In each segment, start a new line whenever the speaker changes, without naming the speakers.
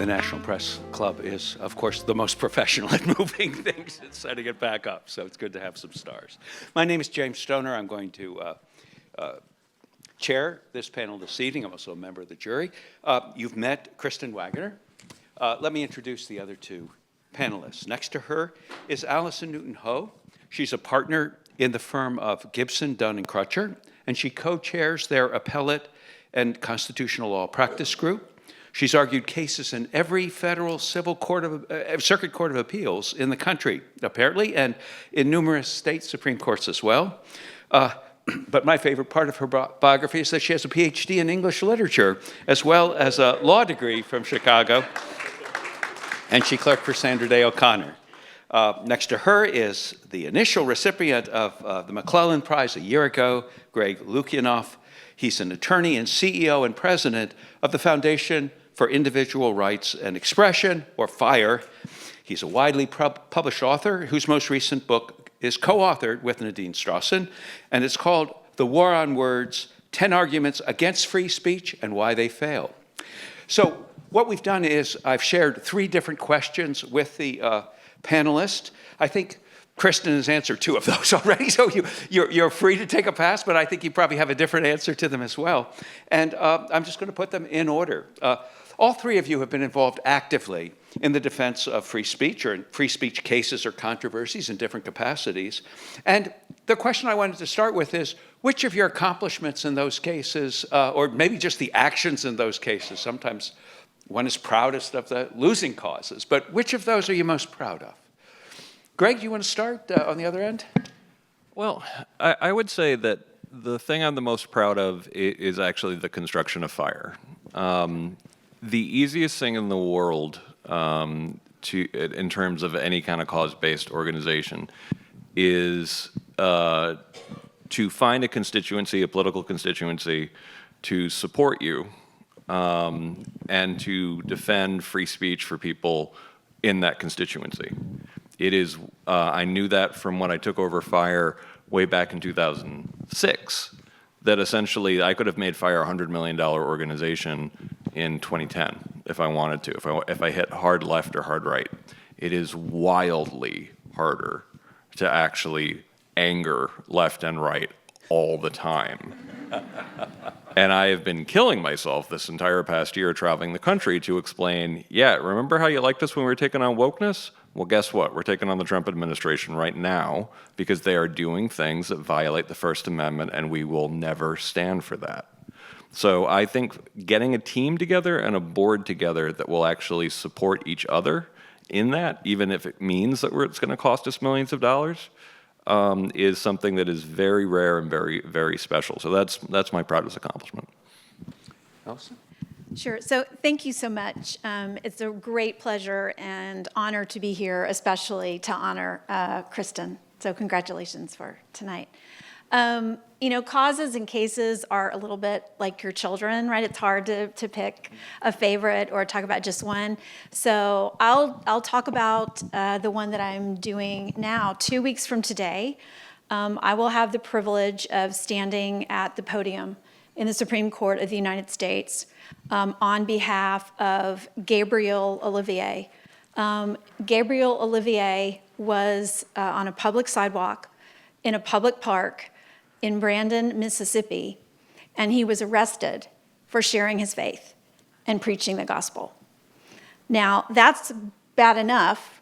The National Press Club is, of course, the most professional at moving things and setting it back up, so it's good to have some stars. My name is James Stoner. I'm going to chair this panel this evening. I'm also a member of the jury. You've met Kristen Waggoner. Let me introduce the other two panelists. Next to her is Allyson Ho. She's a partner in the firm of Gibson, Dunn & Crutcher, and she co-chairs their appellate and constitutional law practice group. She's argued cases in every federal civil court of circuit court of appeals in the country, apparently, and in numerous state Supreme Courts as well. But my favorite part of her biography is that she has a PhD in English literature, as well as a law degree from Chicago, and she clerked for Sandra Day O'Connor. Next to her is the initial recipient of the McLellan Prize a year ago, Greg Lukianoff. He's an attorney and CEO and president of the Foundation for Individual Rights and Expression, or FIRE. He's a widely published author whose most recent book is co-authored with Nadine Strawson, and it's called The War on Words, 10 Arguments Against Free Speech and Why They Fail. So what we've done is I've shared 3 different questions with the panelists. I think Kristen has answered 2 of those already, so you're free to take a pass, but I think you probably have a different answer to them as well. And I'm just going to put them in order. All 3 of you have been involved actively in the defense of free speech or in free speech cases or controversies in different capacities. And the question I wanted to start with is, which of your accomplishments in those cases, or maybe just the actions in those cases, sometimes one is proudest of the losing causes, but which of those are you most proud of? Greg, do you want to start on the other end?
Well, I would say that the thing I'm the most proud of is actually the construction of FIRE. The easiest thing in the world in terms of any kind of cause-based organization is to find a constituency, a political constituency, to support you and to defend free speech for people in that constituency. It is, I knew that from when I took over FIRE way back in 2006, that essentially I could have made FIRE a $100 million organization in 2010 if I wanted to, if I hit hard left or hard right. It is wildly harder to actually anger left and right all the time. And I have been killing myself this entire past year traveling the country to explain, yeah, remember how you liked us when we were taking on wokeness? Well, guess what? We're taking on the Trump administration right now because they are doing things that violate the First Amendment, and we will never stand for that. So I think getting a team together and a board together that will actually support each other in that, even if it means that it's going to cost us millions of dollars, is something that is very rare and very, very special. So that's my proudest accomplishment.
Allyson?
Sure. So thank you so much. It's a great pleasure and honor to be here, especially to honor Kristen. So congratulations for tonight. You know, causes and cases are a little bit like your children, right? It's hard to pick a favorite or talk about just one. So I'll talk about the one that I'm doing now. 2 weeks from today, I will have the privilege of standing at the podium in the Supreme Court of the United States on behalf of Gabriel Olivier. Gabriel Olivier was on a public sidewalk in a public park in Brandon, Mississippi, and he was arrested for sharing his faith and preaching the gospel. Now, that's bad enough,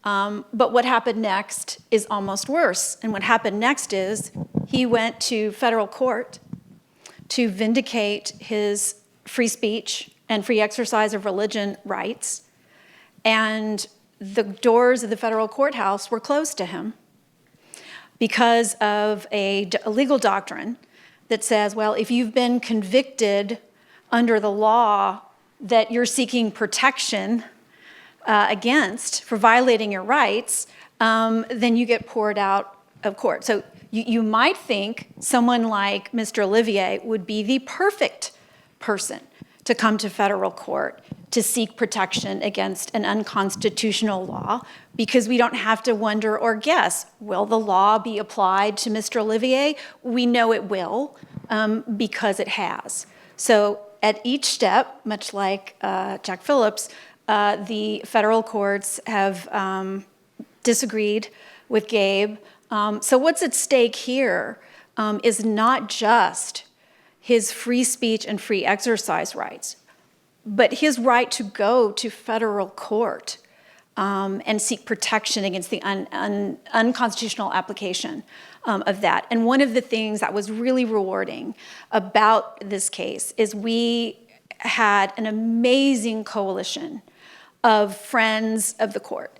but what happened next is almost worse. And what happened next is he went to federal court to vindicate his free speech and free exercise of religion rights, and the doors of the federal courthouse were closed to him because of a legal doctrine that says, well, if you've been convicted under the law that you're seeking protection against for violating your rights, then you get poured out of court. So you might think someone like Mr. Olivier would be the perfect person to come to federal court to seek protection against an unconstitutional law, because we don't have to wonder or guess, will the law be applied to Mr. Olivier? We know it will, because it has. So at each step, much like Jack Phillips, the federal courts have disagreed with Gabe. So what's at stake here is not just his free speech and free exercise rights, but his right to go to federal court and seek protection against the unconstitutional application of that. And one of the things that was really rewarding about this case is we had an amazing coalition of friends of the court,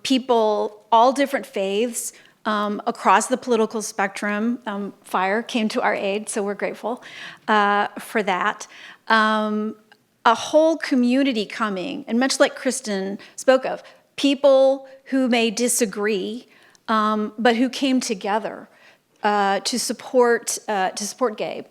people, all different faiths, across the political spectrum. FIRE came to our aid, so we're grateful for that. A whole community coming, and much like Kristen spoke of, people who may disagree, but who came together to support Gabe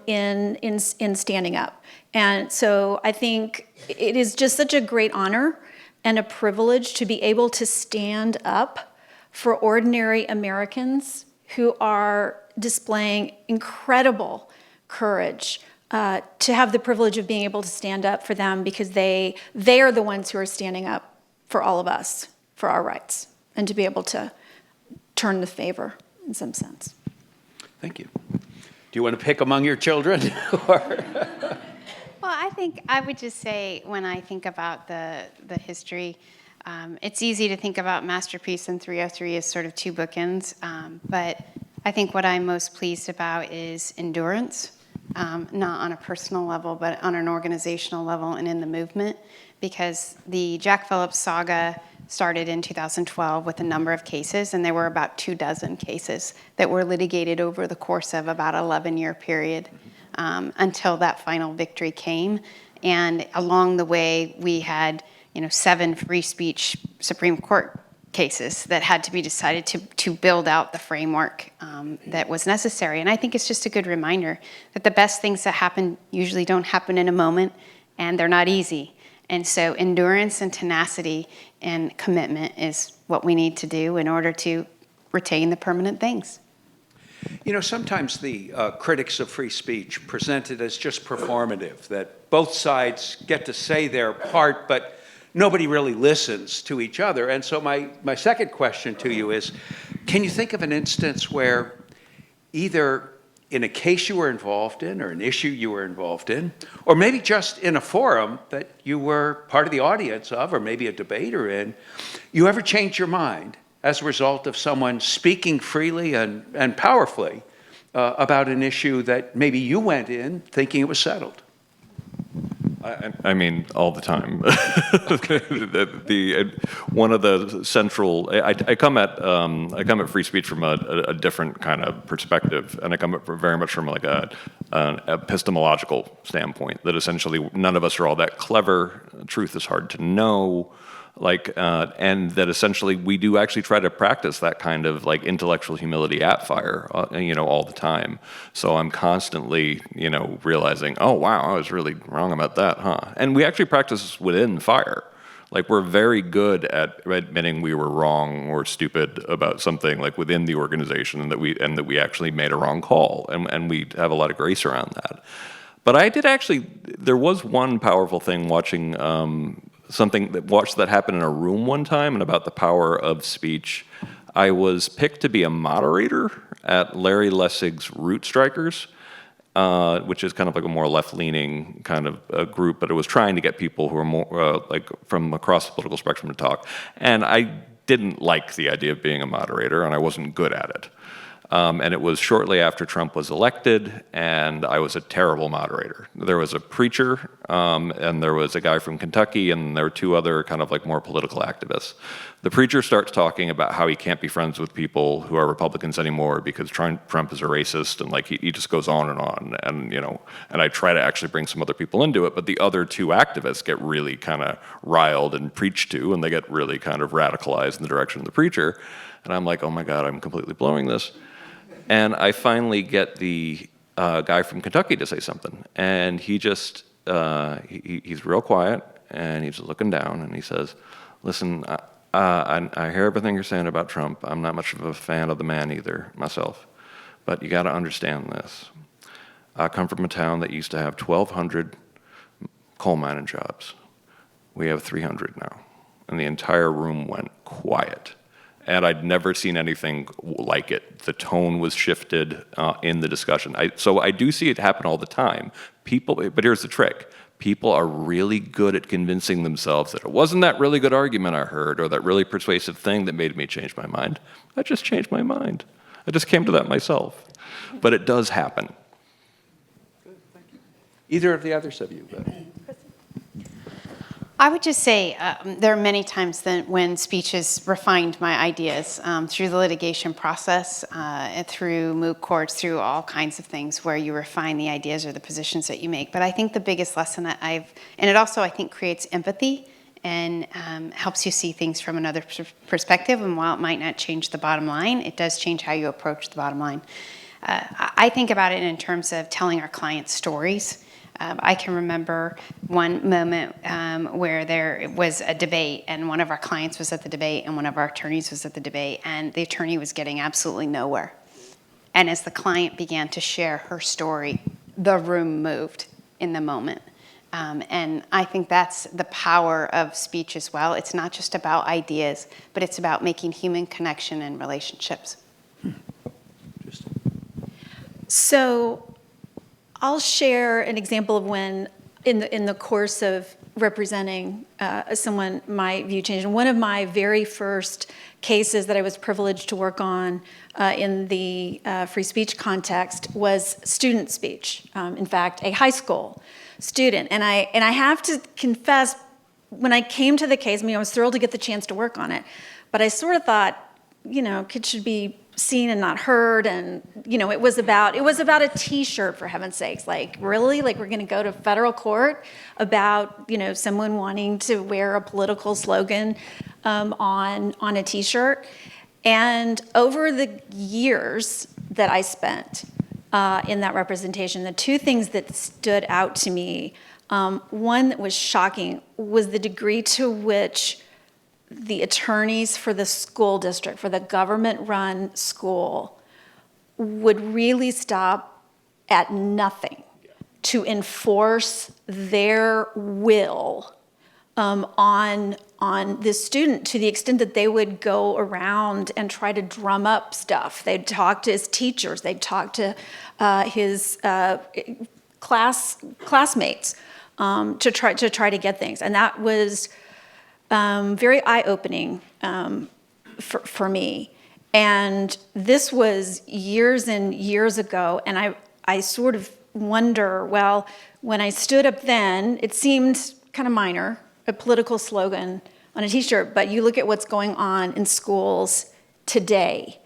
in standing up. And so I think it is just such a great honor and a privilege to be able to stand up for ordinary Americans who are displaying incredible courage, to have the privilege of being able to stand up for them, because they are the ones who are standing up for all of us, for our rights, and to be able to turn the favor in some sense.
Thank you. Do you want to pick among your children?
Well, I think I would just say, when I think about the history, it's easy to think about Masterpiece and 303 as sort of two bookends, but I think what I'm most pleased about is endurance, not on a personal level, but on an organizational level and in the movement, because the Jack Phillips saga started in 2012 with a number of cases, and there were about 24 cases that were litigated over the course of about an 11-year period until that final victory came. And along the way, we had 7 free speech Supreme Court cases that had to be decided to build out the framework that was necessary. And I think it's just a good reminder that the best things that happen usually don't happen in a moment, and they're not easy. And so endurance and tenacity and commitment is what we need to do in order to retain the permanent things.
Sometimes the critics of free speech present it as just performative, that both sides get to say their part, but nobody really listens to each other. And so my second question to you is, can you think of an instance where either in a case you were involved in or an issue you were involved in, or maybe just in a forum that you were part of the audience of, or maybe a debater in, you ever changed your mind as a result of someone speaking freely and powerfully about an issue that maybe you went in thinking it was settled?
I mean, all the time. One of the central. I come at free speech from a different kind of perspective, and I come at very much from like an epistemological standpoint. That essentially none of us are all that clever. Truth is hard to know. And that essentially we do actually try to practice that kind of like intellectual humility at FIRE, all the time. So I'm constantly, realizing, oh wow, I was really wrong about that, huh? And we actually practice within FIRE. Like, we're very good at admitting we were wrong or stupid about something, like within the organization, and that we actually made a wrong call, and we have a lot of grace around that. But there was one powerful thing watching. Something that happened in a room one time, and about the power of speech. I was picked to be a moderator at Larry Lessig's Root Strikers, which is kind of like a more left-leaning kind of group, but it was trying to get people who are more from across the political spectrum to talk. And I didn't like the idea of being a moderator, and I wasn't good at it. And it was shortly after Trump was elected, and I was a terrible moderator. There was a preacher, and there was a guy from Kentucky, and there were 2 other kind of like more political activists. The preacher starts talking about how he can't be friends with people who are Republicans anymore because Trump is a racist, and like he just goes on, and I try to actually bring some other people into it, but the other 2 activists get really kind of riled and preached to, and they get really kind of radicalized in the direction of the preacher. And I'm like, oh my God, I'm completely blowing this. And I finally get the guy from Kentucky to say something, and he just he's real quiet, and he's looking down, and he says, "Listen, I hear everything you're saying about Trump. I'm not much of a fan of the man either, myself, but you got to understand this. I come from a town that used to have 1,200 coal mining jobs. We have 300 now. And the entire room went quiet. And I'd never seen anything like it. The tone was shifted in the discussion. So I do see it happen all the time. But here's the trick. People are really good at convincing themselves that it wasn't that really good argument I heard or that really persuasive thing that made me change my mind. I just changed my mind. I just came to that myself. But it does happen.
Good, thank you. Either of the others of you?
I would just say there are many times when speech has refined my ideas through the litigation process, through moot courts, through all kinds of things where you refine the ideas or the positions that you make. But I think the biggest lesson that and it also I think creates empathy and helps you see things from another perspective. And while it might not change the bottom line, it does change how you approach the bottom line. I think about it in terms of telling our clients stories. I can remember one moment where there was a debate, and one of our clients was at the debate, and one of our attorneys was at the debate, and the attorney was getting absolutely nowhere. And as the client began to share her story, the room moved in the moment. And I think that's the power of speech as well. It's not just about ideas, but it's about making human connection and relationships.
So I'll share an example of when, in the course of representing someone, my view changed. And one of my very first cases that I was privileged to work on in the free speech context was student speech. In fact, a high school student. And I have to confess, when I came to the case, I was thrilled to get the chance to work on it, but I sort of thought, kids should be seen and not heard, and it was about a T-shirt, for heaven's sakes. Like, really? Like, we're going to go to federal court about someone wanting to wear a political slogan on a T-shirt? And over the years that I spent in that representation, the two things that stood out to me, one that was shocking was the degree to which the attorneys for the school district, for the government-run school, would really stop at nothing to enforce their will on this student, to the extent that they would go around and try to drum up stuff. They'd talk to his teachers. They'd talk to his classmates to try to get things. And that was very eye-opening for me. And this was years and years ago, and I sort of wonder, well, when I stood up then, it seemed kind of minor, a political slogan on a T-shirt, but you look at what's going on in schools today,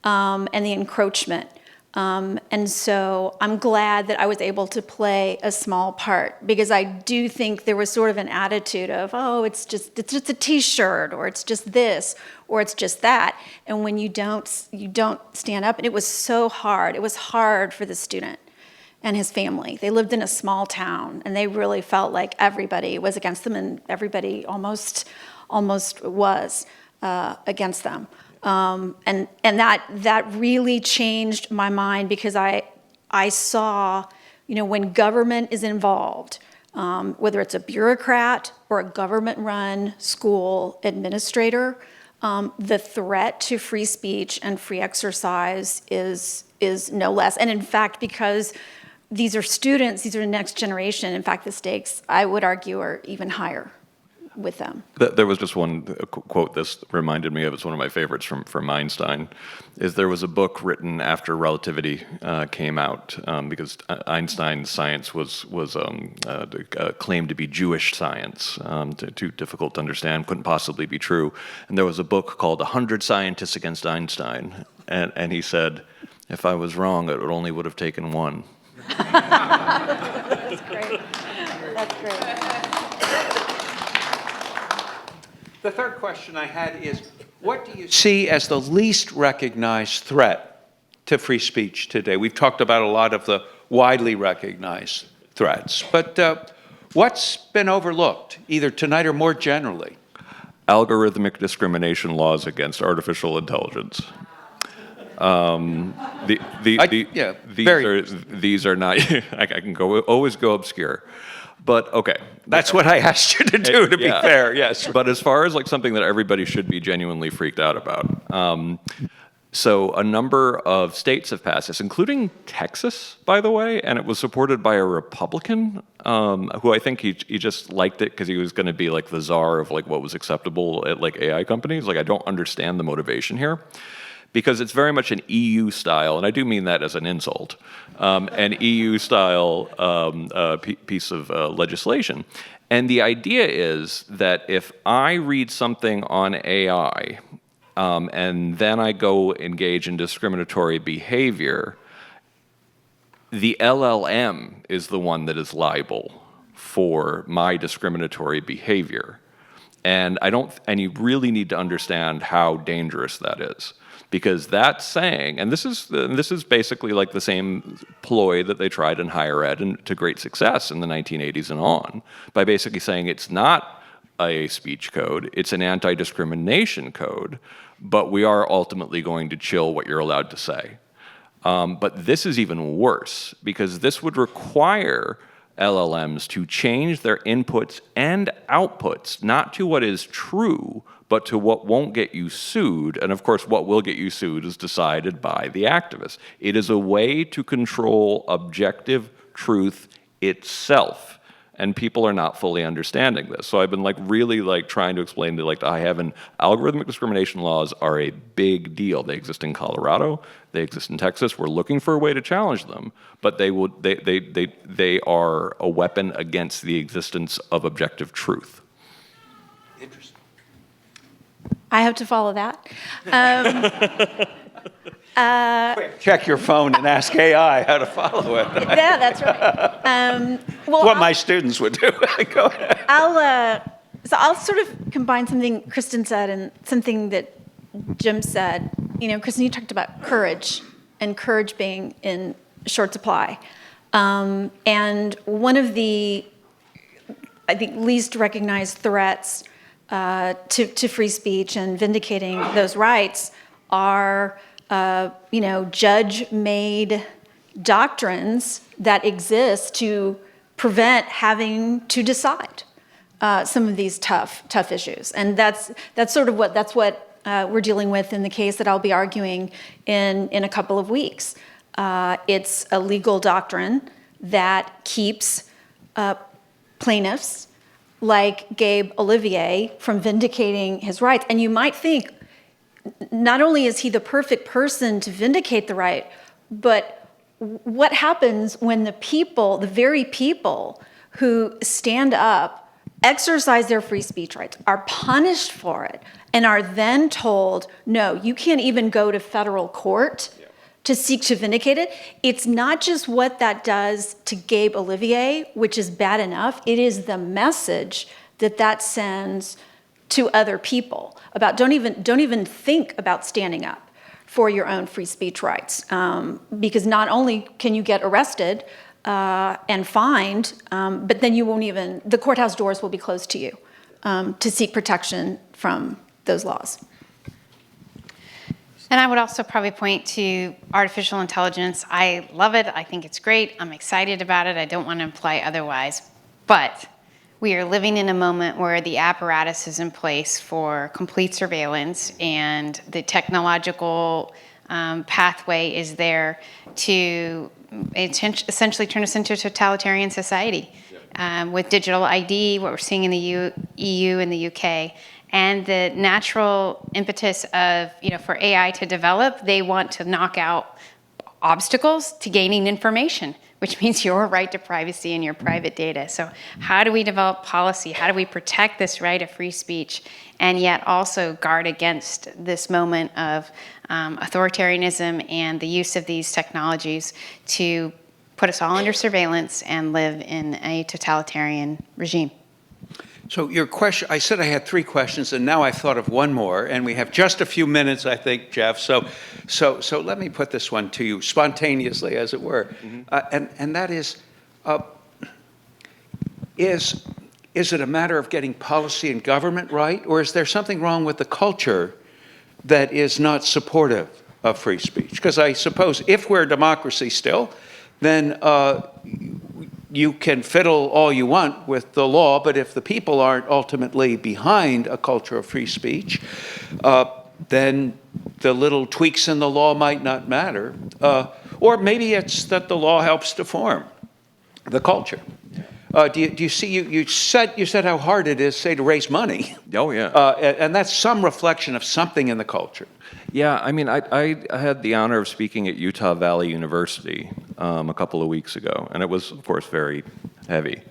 and the encroachment. And so I'm glad that I was able to play a small part, because I do think there was sort of an attitude of, oh, it's just a T-shirt, or it's just this, or it's just that. And when you don't stand up, and it was so hard. It was hard for the student and his family. They lived in a small town, and they really felt like everybody was against them, and everybody almost was against them. And that really changed my mind, because I saw, when government is involved, whether it's a bureaucrat or a government-run school administrator, the threat to free speech and free exercise is no less. And in fact, because these are students, these are the next generation, in fact, the stakes, I would argue, are even higher with them.
There was just one quote this reminded me of. It's one of my favorites from Einstein. Is there was a book written after relativity came out, because Einstein's science was claimed to be Jewish science, too difficult to understand, couldn't possibly be true. And there was a book called 100 Scientists Against Einstein, and he said, if I was wrong, it would have taken one.
That's great. That's great.
The third question I had is, what do you see as the least recognized threat to free speech today? We've talked about a lot of the widely recognized threats, but what's been overlooked, either tonight or more generally?
Algorithmic discrimination laws against artificial intelligence. These are not. I can always go obscure, but okay.
That's what I asked you to do. To be fair, yes.
But as far as like something that everybody should be genuinely freaked out about. So a number of states have passed this, including Texas, by the way, and it was supported by a Republican who I think he just liked it because he was going to be like the czar of like what was acceptable at like AI companies. Like I don't understand the motivation here because it's very much an EU style, and I do mean that as an insult, an EU style piece of legislation. And the idea is that if I read something on AI, and then I go engage in discriminatory behavior, the LLM is the one that is liable for my discriminatory behavior. And you really need to understand how dangerous that is. Because that's saying, and this is basically like the same ploy that they tried in higher ed and to great success in the 1980s and on, by basically saying it's not a speech code, it's an anti-discrimination code, but we are ultimately going to chill what you're allowed to say. But this is even worse, because this would require LLMs to change their inputs and outputs, not to what is true, but to what won't get you sued. And of course, what will get you sued is decided by the activists. It is a way to control objective truth itself. And people are not fully understanding this. So I've been like really like trying to explain to like I have algorithmic discrimination laws are a big deal. They exist in Colorado, they exist in Texas. We're looking for a way to challenge them, but they are a weapon against the existence of objective truth.
Interesting.
I have to follow that.
Check your phone and ask AI how to follow it.
Yeah, that's right.
What my students would do. Go ahead.
I'll sort of combine something Kristen said and something that Jim said. You know, Kristen, you talked about courage and courage being in short supply. And one of the, I think, least recognized threats to free speech and vindicating those rights are judge-made doctrines that exist to prevent having to decide some of these tough issues, and that's what we're dealing with in the case that I'll be arguing in a couple of weeks. It's a legal doctrine that keeps plaintiffs like Gabe Olivier from vindicating his rights, and you might think, not only is he the perfect person to vindicate the right, but what happens when the very people who stand up, exercise their free speech rights, are punished for it, and are then told, no, you can't even go to federal court to seek to vindicate it? It's not just what that does to Gabe Olivier, which is bad enough, it is the message that sends to other people about don't even think about standing up for your own free speech rights, because not only can you get arrested and fined, but then the courthouse doors will be closed to you to seek protection from those laws.
And I would also probably point to artificial intelligence. I love it. I think it's great. I'm excited about it. I don't want to imply otherwise. But we are living in a moment where the apparatus is in place for complete surveillance, and the technological pathway is there to essentially turn us into a totalitarian society. With digital ID, what we're seeing in the EU and the UK, and the natural impetus of, for AI to develop, they want to knock out obstacles to gaining information, which means your right to privacy and your private data. So how do we develop policy? How do we protect this right of free speech and yet also guard against this moment of authoritarianism and the use of these technologies to put us all under surveillance and live in a totalitarian regime?
So your question, I said I had 3 questions, and now I've thought of one more, and we have just a few minutes, I think, Jeff. So let me put this one to you spontaneously, as it were, and that is it a matter of getting policy and government right, or is there something wrong with the culture that is not supportive of free speech. Because I suppose if we're a democracy still, then you can fiddle all you want with the law, but if the people aren't ultimately behind a culture of free speech, then the little tweaks in the law might not matter. Or maybe it's that the law helps to form the culture. Do you see, you said how hard it is, say, to raise money.
Oh, yeah.
And that's some reflection of something in the culture.
Yeah, I mean, I had the honor of speaking at Utah Valley University a couple of weeks ago, and it was, of course, very heavy.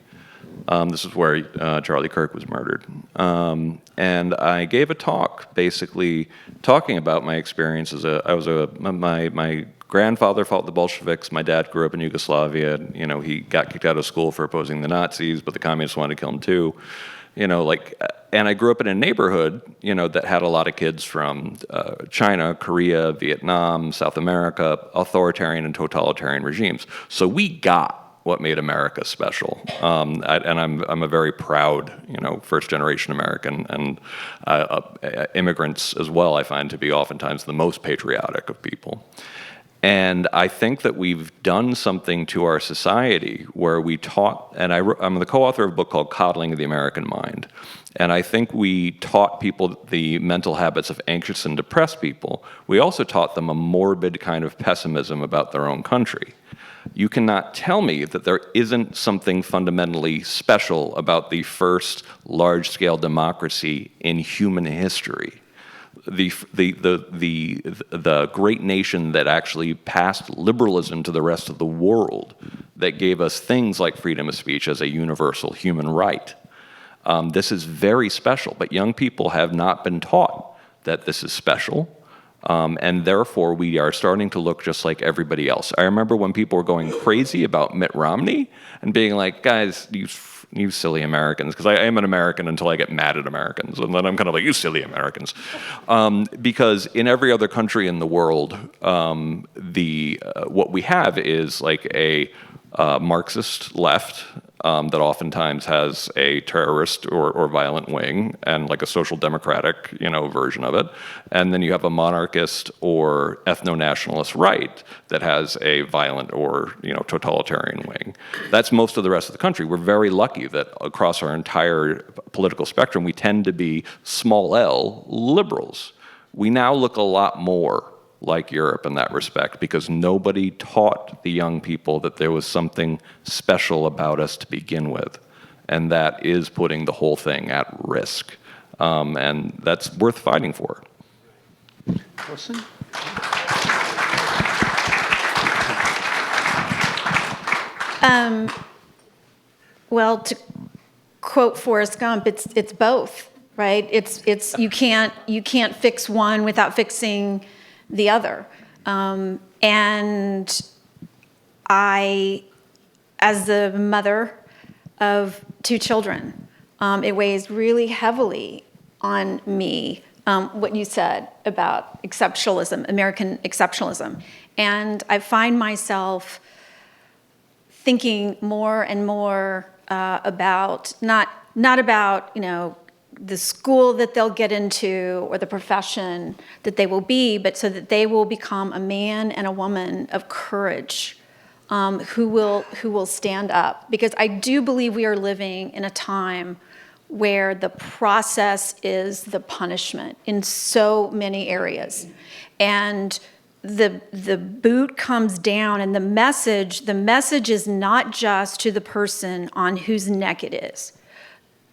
This is where Charlie Kirk was murdered. And I gave a talk basically talking about my experience as my grandfather fought the Bolsheviks. My dad grew up in Yugoslavia. You know, he got kicked out of school for opposing the Nazis, but the communists wanted to kill him too. You know, and I grew up in a neighborhood, you know, that had a lot of kids from China, Korea, Vietnam, South America, authoritarian and totalitarian regimes. So we got what made America special. And I'm a very proud, you know, first-generation American, and immigrants as well, I find to be oftentimes the most patriotic of people. And I think that we've done something to our society where we taught, and I'm the co-author of a book called Coddling of the American Mind. And I think we taught people the mental habits of anxious and depressed people. We also taught them a morbid kind of pessimism about their own country. You cannot tell me that there isn't something fundamentally special about the first large-scale democracy in human history. The great nation that actually passed liberalism to the rest of the world, that gave us things like freedom of speech as a universal human right. This is very special, but young people have not been taught that this is special. And therefore, we are starting to look just like everybody else. I remember when people were going crazy about Mitt Romney and being like, guys, you silly Americans, because I am an American until I get mad at Americans, and then I'm kind of like, you silly Americans. Because in every other country in the world, what we have is like a Marxist left that oftentimes has a terrorist or violent wing, and like a social democratic, you know, version of it. And then you have a monarchist or ethno-nationalist right that has a violent or, you know, totalitarian wing. That's most of the rest of the country. We're very lucky that across our entire political spectrum, we tend to be small L liberals. We now look a lot more like Europe in that respect, because nobody taught the young people that there was something special about us to begin with. And that is putting the whole thing at risk. And that's worth fighting for.
Wilson?
Well, to quote Forrest Gump, it's both, right? It's you can't fix one without fixing the other. And I, as the mother of 2 children, it weighs really heavily on me, what you said about exceptionalism, American exceptionalism. And I find myself thinking more and more about, not about, you know, the school that they'll get into or the profession that they will be, but so that they will become a man and a woman of courage, who will stand up. Because I do believe we are living in a time where the process is the punishment in so many areas. And the boot comes down, and the message is not just to the person on whose neck it is.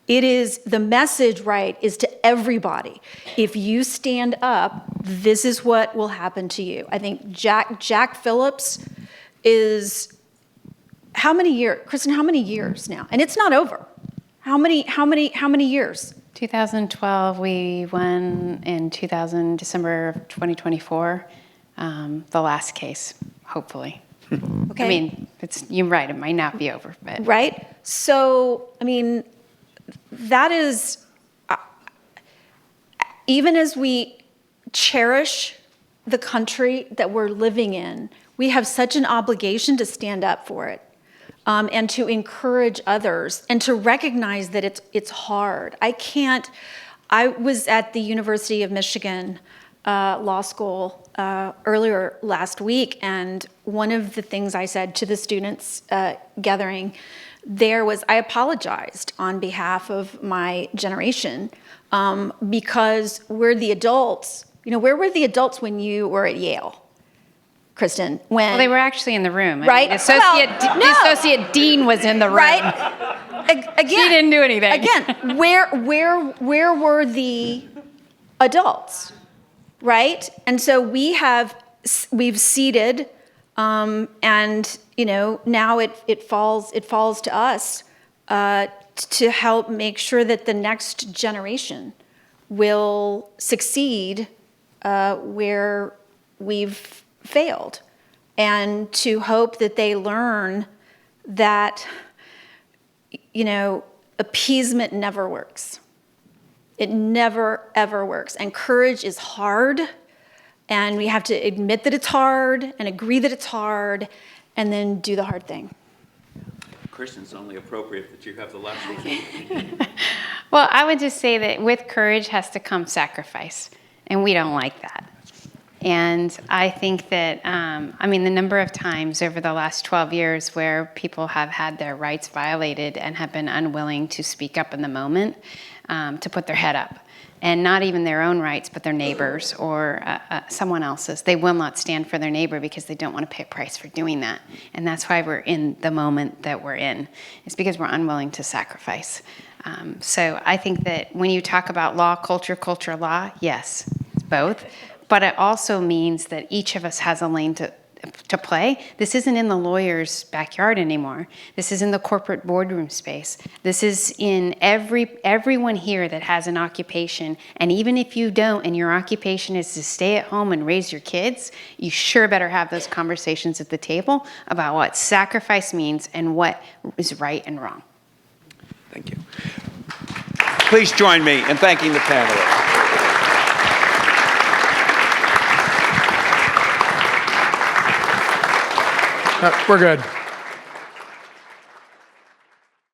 It is, the message, right, is to everybody. If you stand up, this is what will happen to you. I think Jack Phillips is, how many years, Kristen, how many years now? And it's not over. How many years?
2012, we won in December of 2024, the last case, hopefully.
Okay.
I mean, you're right, it might not be over, but.
Right? So, I mean, that is, even as we cherish the country that we're living in, we have such an obligation to stand up for it, and to encourage others, and to recognize that it's hard. I was at the University of Michigan law school earlier last week, and one of the things I said to the students gathering there was I apologized on behalf of my generation because we're the adults. You know, where were the adults when you were at Yale, Kristen? When
Well, they were actually in the room.
Right?
The associate dean was in the room.
right? Again,
She didn't do anything.
Again, where were the adults, right? And so we've seeded, and you know now it falls to us to help make sure that the next generation will succeed where we've failed, and to hope that they learn that, you know, appeasement never works. It never, ever works. And courage is hard, and we have to admit that it's hard and agree that it's hard, and then do the hard thing.
Kristen, it's only appropriate that you have the last word.
Well, I would just say that with courage has to come sacrifice, and we don't like that. And I think that, the number of times over the last 12 years where people have had their rights violated and have been unwilling to speak up in the moment, to put their head up. And not even their own rights, but their neighbors or someone else's. They will not stand for their neighbor because they don't want to pay a price for doing that. And that's why we're in the moment that we're in. It's because we're unwilling to sacrifice. So I think that when you talk about law, culture, law, yes, it's both. But it also means that each of us has a lane to play. This isn't in the lawyer's backyard anymore. This is in the corporate boardroom space. This is in everyone here that has an occupation. And even if you don't, and your occupation is to stay at home and raise your kids, you sure better have those conversations at the table about what sacrifice means and what is right and wrong.
Thank you. Please join me in thanking the panelists.
We're good.